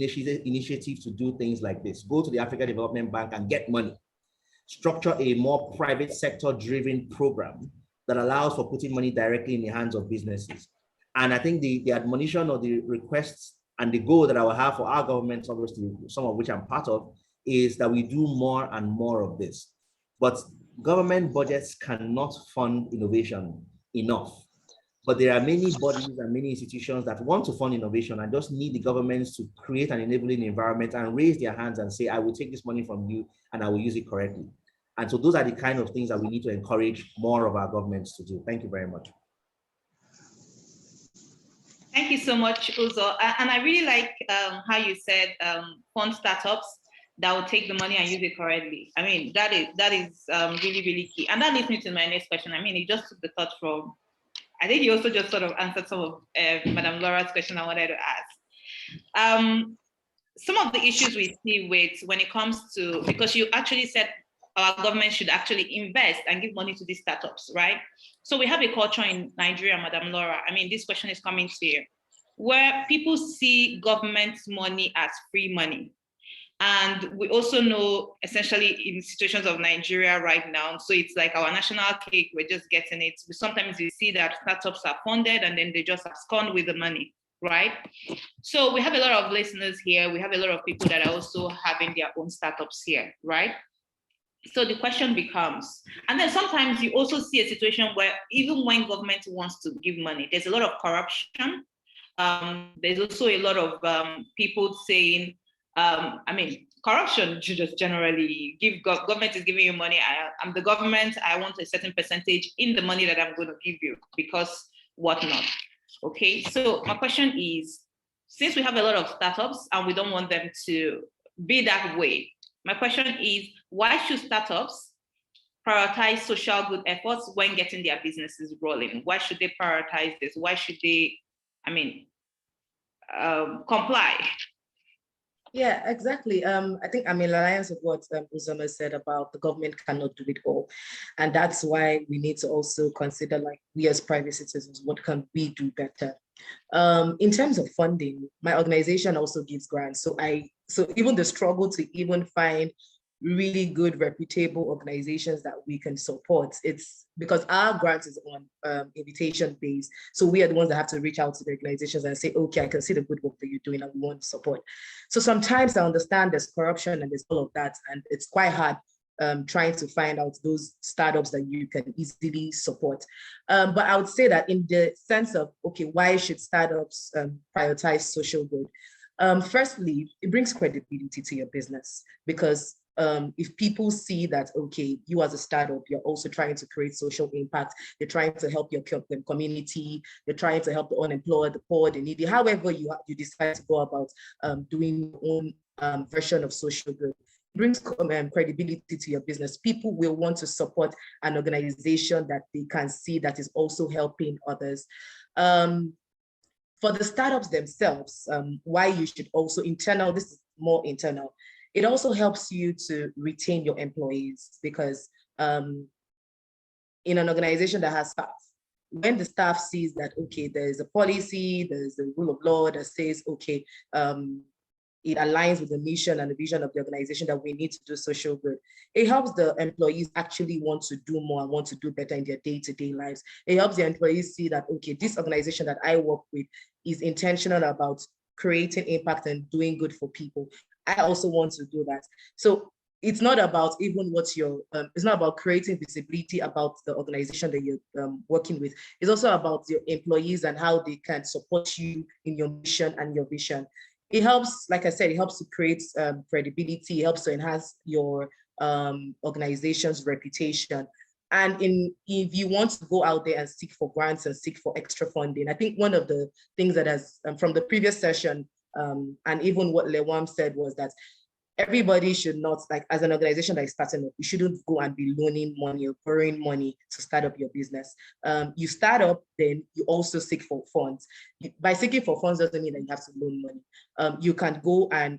initiative to do things like this. Go to the Africa Development Bank and get money. Structure a more private sector driven program that allows for putting money directly in the hands of businesses. And I think the admonition or the requests and the goal that I will have for our governments, obviously some of which I'm part of, is that we do more and more of this. But government budgets cannot fund innovation enough. But there are many bodies and many institutions that want to fund innovation and just need the governments to create an enabling environment and raise their hands and say, I will take this money from you and I will use it correctly. And so those are the kind of things that we need to encourage more of our governments to do. Thank you very much. Thank you so much, Uzo. And I really like how you said fund startups that will take the money and use it correctly. I mean, that is really, really key. And that leads me to my next question. I mean, it just took the thought from, I think you also just sort of answered some of Madam Laura's question I wanted to ask. Some of the issues we see with when it comes to, because you actually said our government should actually invest and give money to these startups, right? So we have a culture in Nigeria, Madam Laura. I mean, this question is coming to you, where people see government money as free money. And we also know, essentially, in situations of Nigeria right now, so it's like our national cake, we're just getting it. Sometimes you see that startups are funded and then they just abscond with the money, right? So we have a lot of listeners here. We have a lot of people that are also having their own startups here, right? So the question becomes, and then sometimes you also see a situation where even when government wants to give money, there's a lot of corruption. There's also a lot of people saying, I mean, corruption just generally, government is giving you money. I'm the government, I want a certain percentage in the money that I'm going to give you because whatnot. Okay, so my question is, since we have a lot of startups and we don't want them to be that way, my question is, why should startups prioritize social good efforts when getting their businesses rolling? Why should they prioritize this? Why should they, I mean, comply? Yeah, exactly. I think I'm in alliance with what Uzoma said about the government cannot do it all. And that's why we need to also consider, like, we as private citizens, what can we do better? In terms of funding, my organization also gives grants. So even the struggle to even find really good, reputable organizations that we can support. It's because our grant is on invitation based. So we are the ones that have to reach out to the organizations and say, okay, I can see the good work that you're doing and we want to support. So sometimes I understand there's corruption and there's all of that, and it's quite hard trying to find out those startups that you can easily support. But I would say that in the sense of, okay, why should startups prioritize social good? Firstly, it brings credibility to your business, because if people see that, okay, you as a startup, you're also trying to create social impact, you're trying to help your community, you're trying to help the unemployed, the poor, the needy, however you decide to go about doing your own version of social good, it brings credibility to your business. People will want to support an organization that they can see that is also helping others. For the startups themselves, why you should also this is more internal. It also helps you to retain your employees, because in an organization that has staff, when the staff sees that, okay, there's a policy, there's a rule of law that says, okay, it aligns with the mission and the vision of the organization that we need to do social good, it helps the employees actually want to do more and want to do better in their day-to-day lives. It helps the employees see that, okay, this organization that I work with is intentional about creating impact and doing good for people. I also want to do that. So it's not about even what you're, it's not about creating visibility about the organization that you're working with. It's also about your employees and how they can support you in your mission and your vision. It helps, like I said, it helps to create credibility. It helps to enhance your organization's reputation. And if you want to go out there and seek for grants and seek for extra funding, I think one of the things that has, from the previous session, and even what Lewam said, was that everybody should not, like, as an organization that is starting up, you shouldn't go and be loaning money or borrowing money to start up your business. You start up, then you also seek for funds. By seeking for funds doesn't mean that you have to loan money. You can go and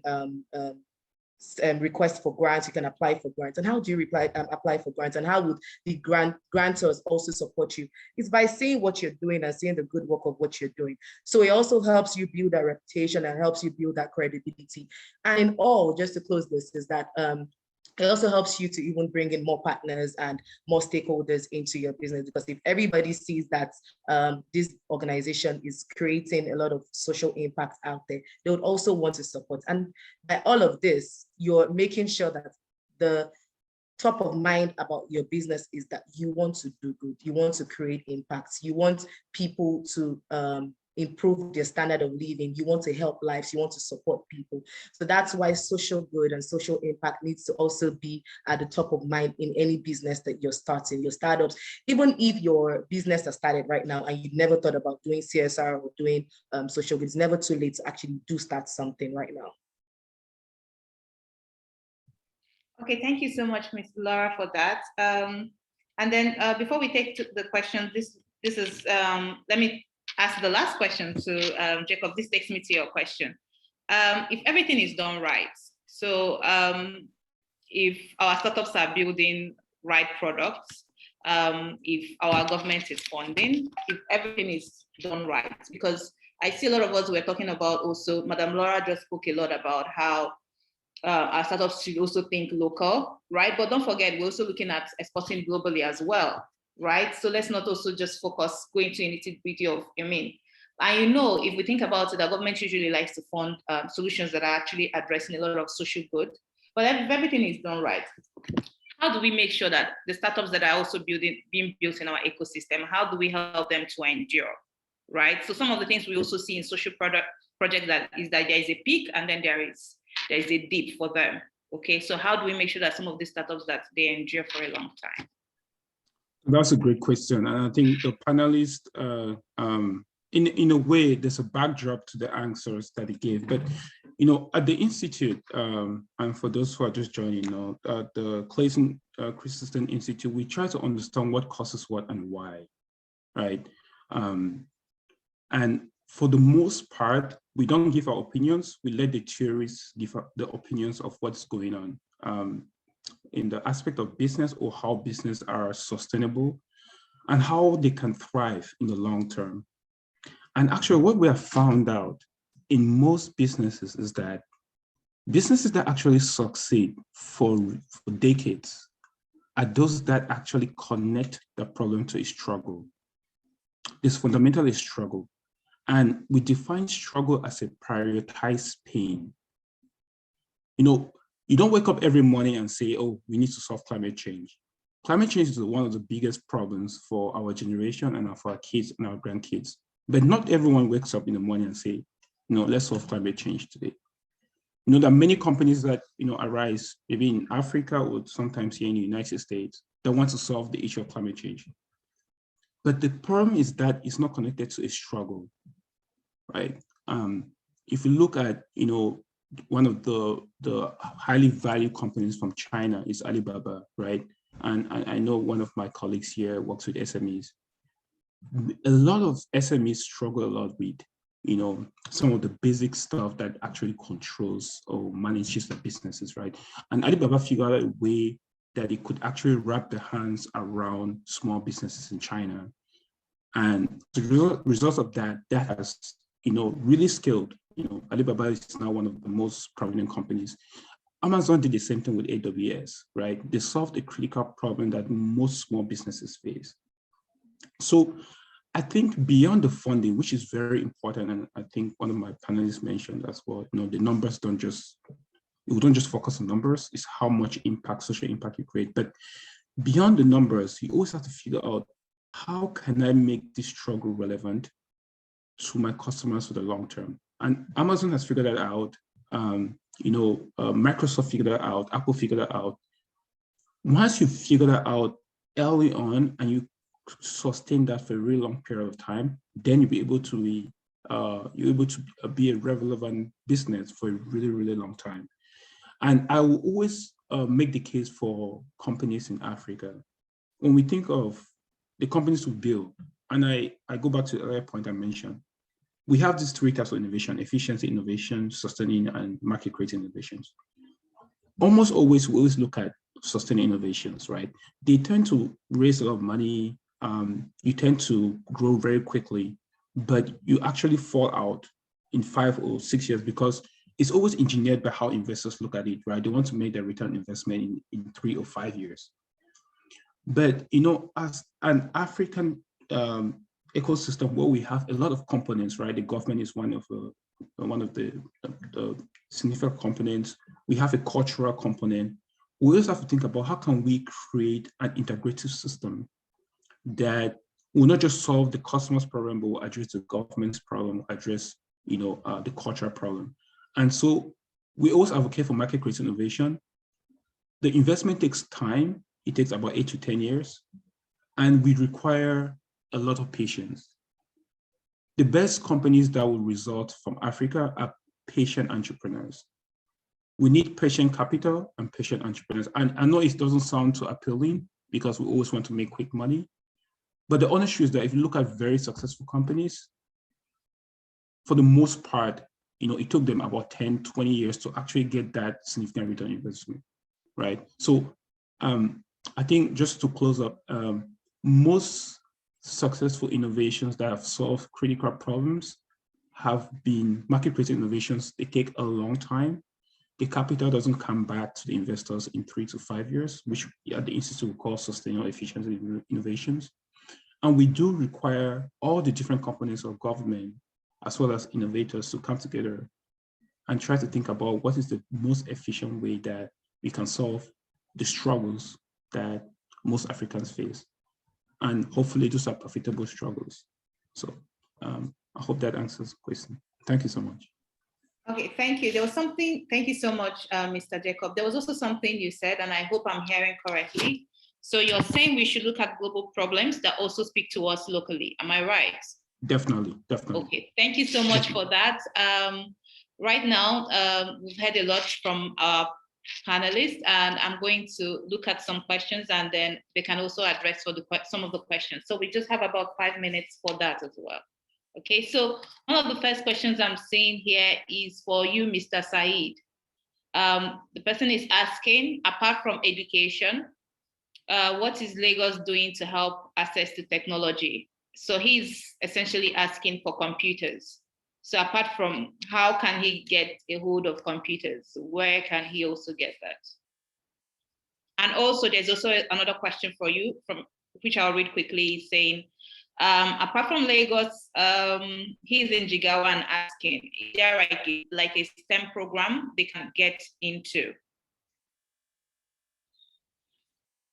request for grants, you can apply for grants. And how do you apply for grants? And how would the grantors also support you? It's by seeing what you're doing and seeing the good work of what you're doing. So it also helps you build that reputation and helps you build that credibility. And in all, just to close this, is that it also helps you to even bring in more partners and more stakeholders into your business, because if everybody sees that this organization is creating a lot of social impact out there, they would also want to support. And by all of this, you're making sure that the top of mind about your business is that you want to do good, you want to create impacts, you want people to improve their standard of living, you want to help lives, you want to support people. So that's why social good and social impact needs to also be at the top of mind in any business that you're starting, your startups. Even if your business has started right now and you never thought about doing CSR or doing social good, it's never too late to actually start something right now. Okay, thank you so much, Ms. Laura, for that. And then before we take the questions, this is, let me ask the last question to Jacob. This takes me to your question. If everything is done right, so if our startups are building right products, if our government is funding, if everything is done right, because I see a lot of us were talking about also, Madam Laura just spoke a lot about how our startups should also think local, right? But don't forget, we're also looking at exporting globally as well, right? So let's not also just focus going to nitty-gritty of, and if we think about it, the government usually likes to fund solutions that are actually addressing a lot of social good. But if everything is done right, how do we make sure that the startups that are also being built in our ecosystem, how do we help them to endure, right? So some of the things we also see in social projects that there is a peak and then there is a dip for them. Okay, so how do we make sure that some of these startups that they endure for a long time? That's a great question. And I think the panelists, in a way, there's a backdrop to the answers that he gave. But, at the Institute, and for those who are just joining, the Clayton Christensen Institute, we try to understand what causes what and why, right? And for the most part, we don't give our opinions. We let the theorists give the opinions of what's going on in the aspect of business, or how business are sustainable and how they can thrive in the long term. And actually what we have found out in most businesses is that Businesses that actually succeed for decades are those that actually connect the problem to a struggle. It's fundamentally a struggle. And we define struggle as a prioritized pain. You know, you don't wake up every morning and say, oh, we need to solve climate change. Climate change is one of the biggest problems for our generation and for our kids and our grandkids. But not everyone wakes up in the morning and say, let's solve climate change today. There are many companies that, arise maybe in Africa or sometimes here in the United States that want to solve the issue of climate change. But the problem is that it's not connected to a struggle, right? If you look at, one of the highly valued companies from China is Alibaba, right? And I know one of my colleagues here works with SMEs. A lot of SMEs struggle a lot with, some of the basic stuff that actually controls or manages the businesses, right? And Alibaba figured out a way that it could actually wrap their hands around small businesses in China. And the result of that has, really scaled. Alibaba is now one of the most prominent companies. Amazon did the same thing with AWS, right? They solved a critical problem that most small businesses face. So I think beyond the funding, which is very important, and I think one of my panelists mentioned as well, the numbers we don't just focus on numbers, it's how much impact, social impact you create. But beyond the numbers, you always have to figure out, how can I make this struggle relevant to my customers for the long term? And Amazon has figured that out. Microsoft figured that out. Apple figured that out. Once you figure that out early on and you sustain that for a really long period of time, then you'll be able to be a relevant business for a really, really long time. And I will always make the case for companies in Africa. When we think of the companies we build, and I go back to the earlier point I mentioned, we have these three types of innovation: efficiency innovation, sustaining, and market creating innovations. Almost always, we always look at sustaining innovations, right? They tend to raise a lot of money. You tend to grow very quickly, but you actually fall out in 5 or 6 years because it's always engineered by how investors look at it, right? They want to make their return investment in 3 or 5 years. But, as an African ecosystem where we have a lot of components, right? The government is one of the significant components. We have a cultural component. We also have to think about, how can we create an integrative system that will not just solve the customer's problem, but will address the government's problem, address the cultural problem. And so we always advocate for market creating innovation. The investment takes time. It takes about 8 to 10 years. And we require a lot of patience. The best companies that will result from Africa are patient entrepreneurs. We need patient capital and patient entrepreneurs. And I know it doesn't sound too appealing because we always want to make quick money. But the honest truth is that if you look at very successful companies, for the most part, it took them about 10, 20 years to actually get that significant return on investment, right? So I think just to close up, most successful innovations that have solved critical problems have been market creating innovations. They take a long time. The capital doesn't come back to the investors in 3 to 5 years, which at the Institute we call sustainable efficiency innovations. And we do require all the different components of government, as well as innovators, to come together and try to think about what is the most efficient way that we can solve the struggles that most Africans face. And hopefully those are profitable struggles. So I hope that answers the question. Thank you so much. Okay, thank you. There was something, thank you so much, Mr. Jacob. There was also something you said, and I hope I'm hearing correctly. So you're saying we should look at global problems that also speak to us locally. Am I right? Definitely. Okay, thank you so much for that. Right now, we've heard a lot from our panelists, and I'm going to look at some questions, and then they can also address some of the questions. So we just have about 5 minutes for that as well. Okay, so one of the first questions I'm seeing here is for you, Mr. Said. The person is asking, apart from education, what is Lagos doing to help access to technology? So he's essentially asking for computers. So apart from how can he get a hold of computers, where can he also get that? And also there's also another question for you from which I'll read quickly, saying, apart from Lagos, he's in Jigawa and asking, is there like a STEM program they can get into?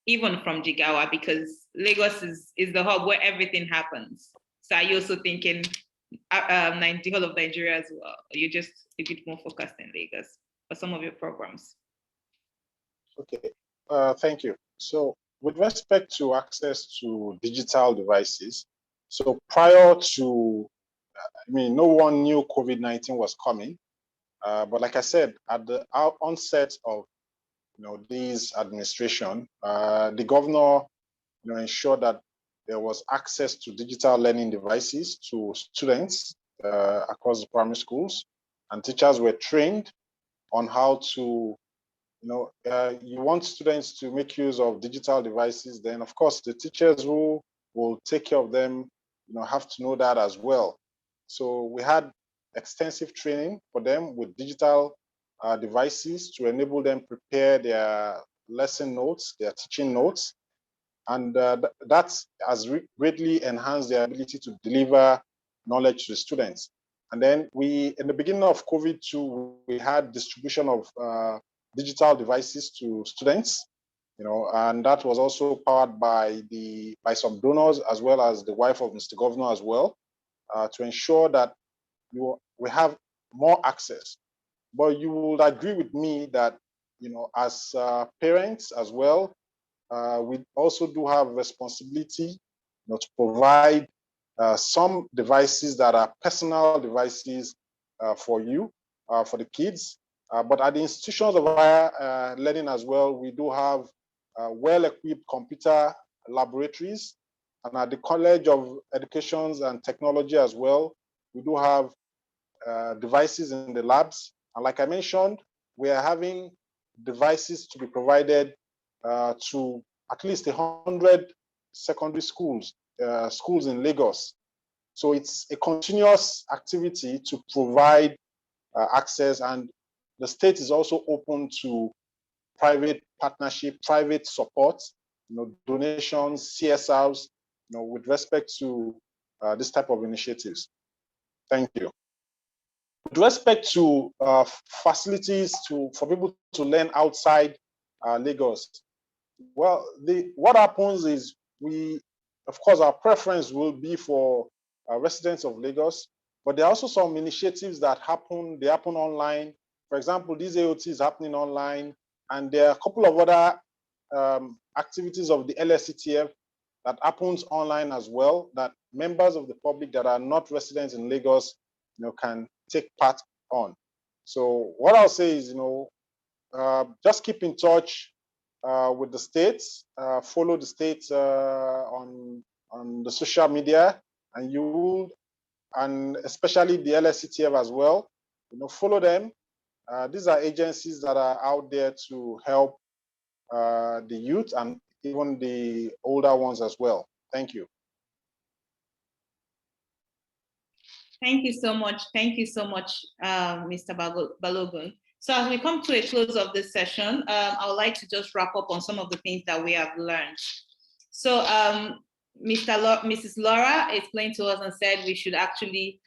Even from Jigawa, because Lagos is the hub where everything happens. So are you also thinking the whole of Nigeria as well? Or you're just a bit more focused in Lagos for some of your programs? Okay, thank you. So with respect to access to digital devices, so prior to, I mean, no one knew COVID-19 was coming, but like I said, at the onset of this administration, the governor ensured that there was access to digital learning devices to students across the primary schools, and teachers were trained on how to, you want students to make use of digital devices, then of course the teachers who will take care of them, have to know that as well. So we had extensive training for them with digital devices to enable them prepare their lesson notes, their teaching notes, and that has greatly enhanced their ability to deliver knowledge to the students. And then in the beginning of COVID too, we had distribution of digital devices to students, and that was also powered by some donors as well as the wife of Mr. Governor as well, to ensure that we have more access. But you will agree with me that, as parents as well, we also do have responsibility to provide some devices that are personal devices for you, for the kids. But at the institutions of higher learning as well, we do have well-equipped computer laboratories. And at the College of Education and Technology as well, we do have devices in the labs. And like I mentioned, we are having devices to be provided to at least 100 secondary schools in Lagos. So it's a continuous activity to provide access, and the state is also open to private partnership, private support, donations, CSRs, with respect to this type of initiatives. Thank you. With respect to facilities for people to learn outside Lagos, well, what happens is of course, our preference will be for residents of Lagos, but there are also some initiatives that happen. They happen online. For example, this AOT is happening online, and there are a couple of other activities of the LSCTF that happens online as well, that members of the public that are not residents in Lagos, can take part on. So what I'll say is, just keep in touch with the states, follow the states on the social media, and especially the LSCTF as well. Follow them. These are agencies that are out there to help the youth and even the older ones as well. Thank you. Thank you so much. Thank you so much, Mr. Balogun. So as we come to a close of this session, I would like to just wrap up on some of the things that we have learned. So Mrs. Laura explained to us and said we should actually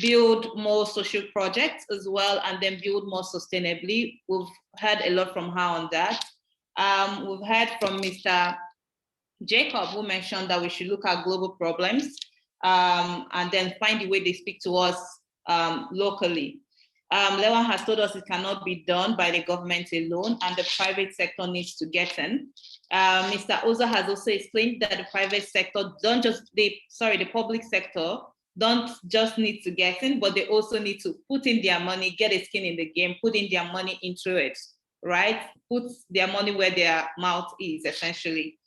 build more social projects as well, and then build more sustainably. We've heard a lot from her on that. We've heard from Mr. Jacob, who mentioned that we should look at global problems and then find the way they speak to us locally. Lewan has told us it cannot be done by the government alone, and the private sector needs to get in. Mr. Oza has also explained that the private sector the public sector don't just need to get in, but they also need to put in their money, get a skin in the game, put in their money into it, right? Put their money where their mouth is, essentially.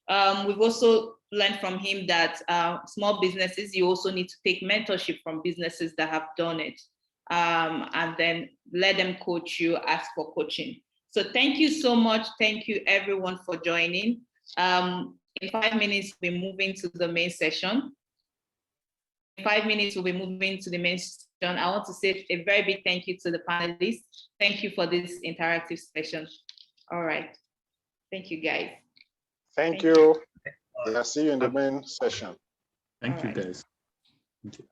We've also learned from him that small businesses, you also need to take mentorship from businesses that have done it, and then let them coach you, ask for coaching. So thank you so much. Thank you everyone for joining. In 5 minutes, we'll be moving to the main session. In 5 minutes, we'll be moving to the main I want to say a very big thank you to the panelists. Thank you for this interactive session. All right. Thank you, guys. Thank you. Yeah, see you in the main session. Thank you, All right. guys. Thank you.